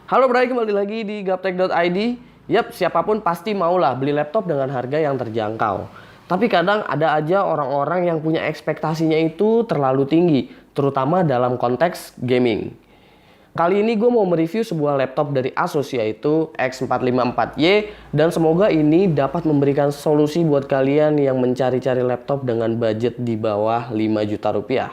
Halo Bray, kembali lagi di gaptek.id. Yap, siapapun pasti maulah beli laptop dengan harga yang terjangkau. Tapi kadang ada aja orang-orang yang punya ekspektasinya itu terlalu tinggi, terutama dalam konteks gaming. Kali ini gue mau mereview sebuah laptop dari Asus, yaitu X454Y, dan semoga ini dapat memberikan solusi buat kalian yang mencari-cari laptop dengan budget di bawah 5 juta rupiah.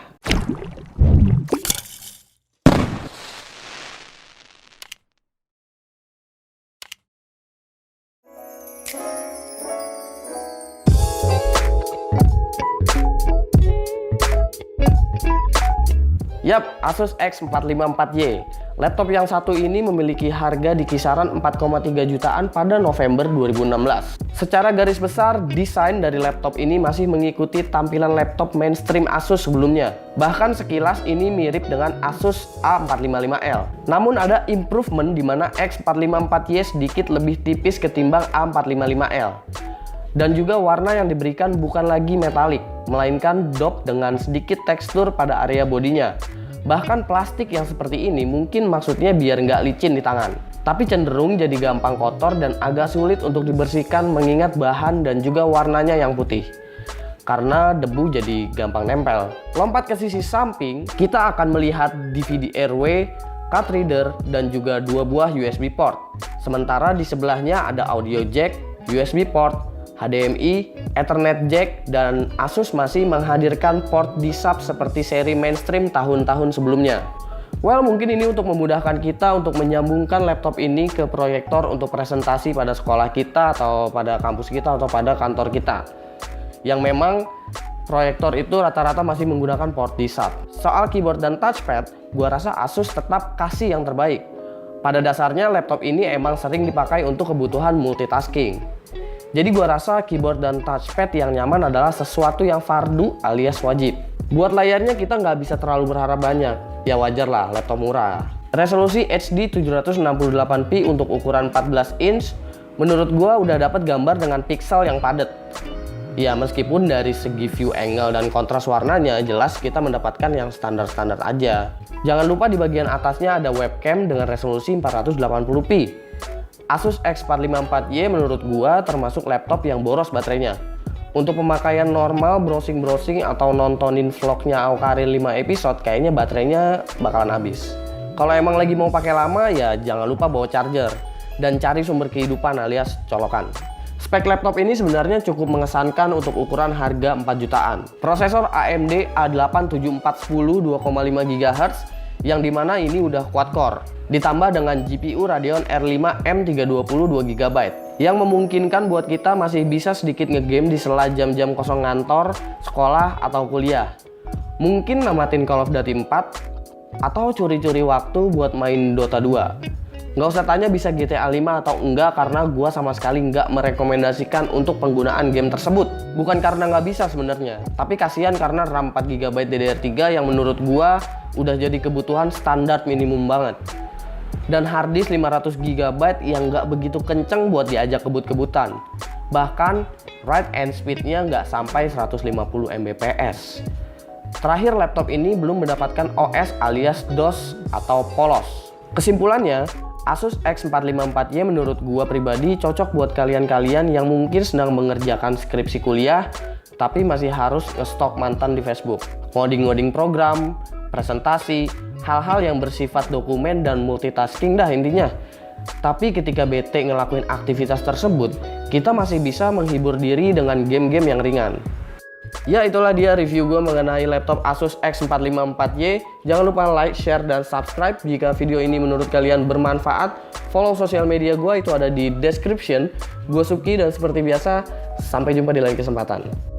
Yap, Asus X454Y. Laptop yang satu ini memiliki harga di kisaran 4,3 jutaan pada November 2016. Secara garis besar, desain dari laptop ini masih mengikuti tampilan laptop mainstream Asus sebelumnya. Bahkan sekilas ini mirip dengan Asus A455L. Namun ada improvement di mana X454Y sedikit lebih tipis ketimbang A455L. Dan juga warna yang diberikan bukan lagi metalik, melainkan dope dengan sedikit tekstur pada area bodinya. Bahkan plastik yang seperti ini mungkin maksudnya biar nggak licin di tangan, tapi cenderung jadi gampang kotor dan agak sulit untuk dibersihkan mengingat bahan dan juga warnanya yang putih. Karena debu jadi gampang nempel. Lompat ke sisi samping, kita akan melihat DVD airway, card reader, dan juga dua buah USB port. Sementara di sebelahnya ada audio jack, USB port, HDMI, Ethernet jack, dan Asus masih menghadirkan port D-Sub seperti seri mainstream tahun-tahun sebelumnya. Well, mungkin ini untuk memudahkan kita untuk menyambungkan laptop ini ke proyektor untuk presentasi pada sekolah kita atau pada kampus kita atau pada kantor kita. Yang memang proyektor itu rata-rata masih menggunakan port D-Sub. Soal keyboard dan touchpad, gua rasa Asus tetap kasih yang terbaik. Pada dasarnya laptop ini emang sering dipakai untuk kebutuhan multitasking. Jadi gua rasa keyboard dan touchpad yang nyaman adalah sesuatu yang fardu alias wajib. Buat layarnya kita nggak bisa terlalu berharap banyak. Ya wajar lah, laptop murah. Resolusi HD 768p untuk ukuran 14 inch menurut gua udah dapat gambar dengan pixel yang padat. Ya meskipun dari segi view angle dan kontras warnanya jelas kita mendapatkan yang standar-standar aja. Jangan lupa di bagian atasnya ada webcam dengan resolusi 480p. Asus X454Y menurut gua termasuk laptop yang boros baterainya. Untuk pemakaian normal, browsing-browsing atau nontonin vlognya Awkarin 5 episode, kayaknya baterainya bakalan habis. Kalau emang lagi mau pakai lama, ya jangan lupa bawa charger dan cari sumber kehidupan alias colokan. Spek laptop ini sebenarnya cukup mengesankan untuk ukuran harga 4 jutaan. Prosesor AMD A8 7410 2,5 GHz yang dimana ini udah quad core. Ditambah dengan GPU Radeon R5 M320 2GB yang memungkinkan buat kita masih bisa sedikit ngegame di sela jam-jam kosong ngantor, sekolah, atau kuliah. Mungkin namatin Call of Duty 4 atau curi-curi waktu buat main Dota 2. Nggak usah tanya bisa GTA 5 atau enggak karena gua sama sekali nggak merekomendasikan untuk penggunaan game tersebut. Bukan karena nggak bisa sebenarnya, tapi kasihan karena RAM 4GB DDR3 yang menurut gua udah jadi kebutuhan standar minimum banget. Dan harddisk 500GB yang nggak begitu kenceng buat diajak kebut-kebutan. Bahkan write and speed-nya nggak sampai 150 Mbps. Terakhir, laptop ini belum mendapatkan OS alias DOS atau polos. Kesimpulannya, Asus X454Y menurut gua pribadi cocok buat kalian-kalian yang mungkin sedang mengerjakan skripsi kuliah tapi masih harus nge-stalk mantan di Facebook, ngoding-ngoding program, presentasi, hal-hal yang bersifat dokumen dan multitasking dah intinya. Tapi ketika bete ngelakuin aktivitas tersebut, kita masih bisa menghibur diri dengan game-game yang ringan. Ya itulah dia review gue mengenai laptop Asus X454Y. Jangan lupa like, share, dan subscribe jika video ini menurut kalian bermanfaat. Follow sosial media gue, itu ada di description. Gue Suki dan seperti biasa, sampai jumpa di lain kesempatan.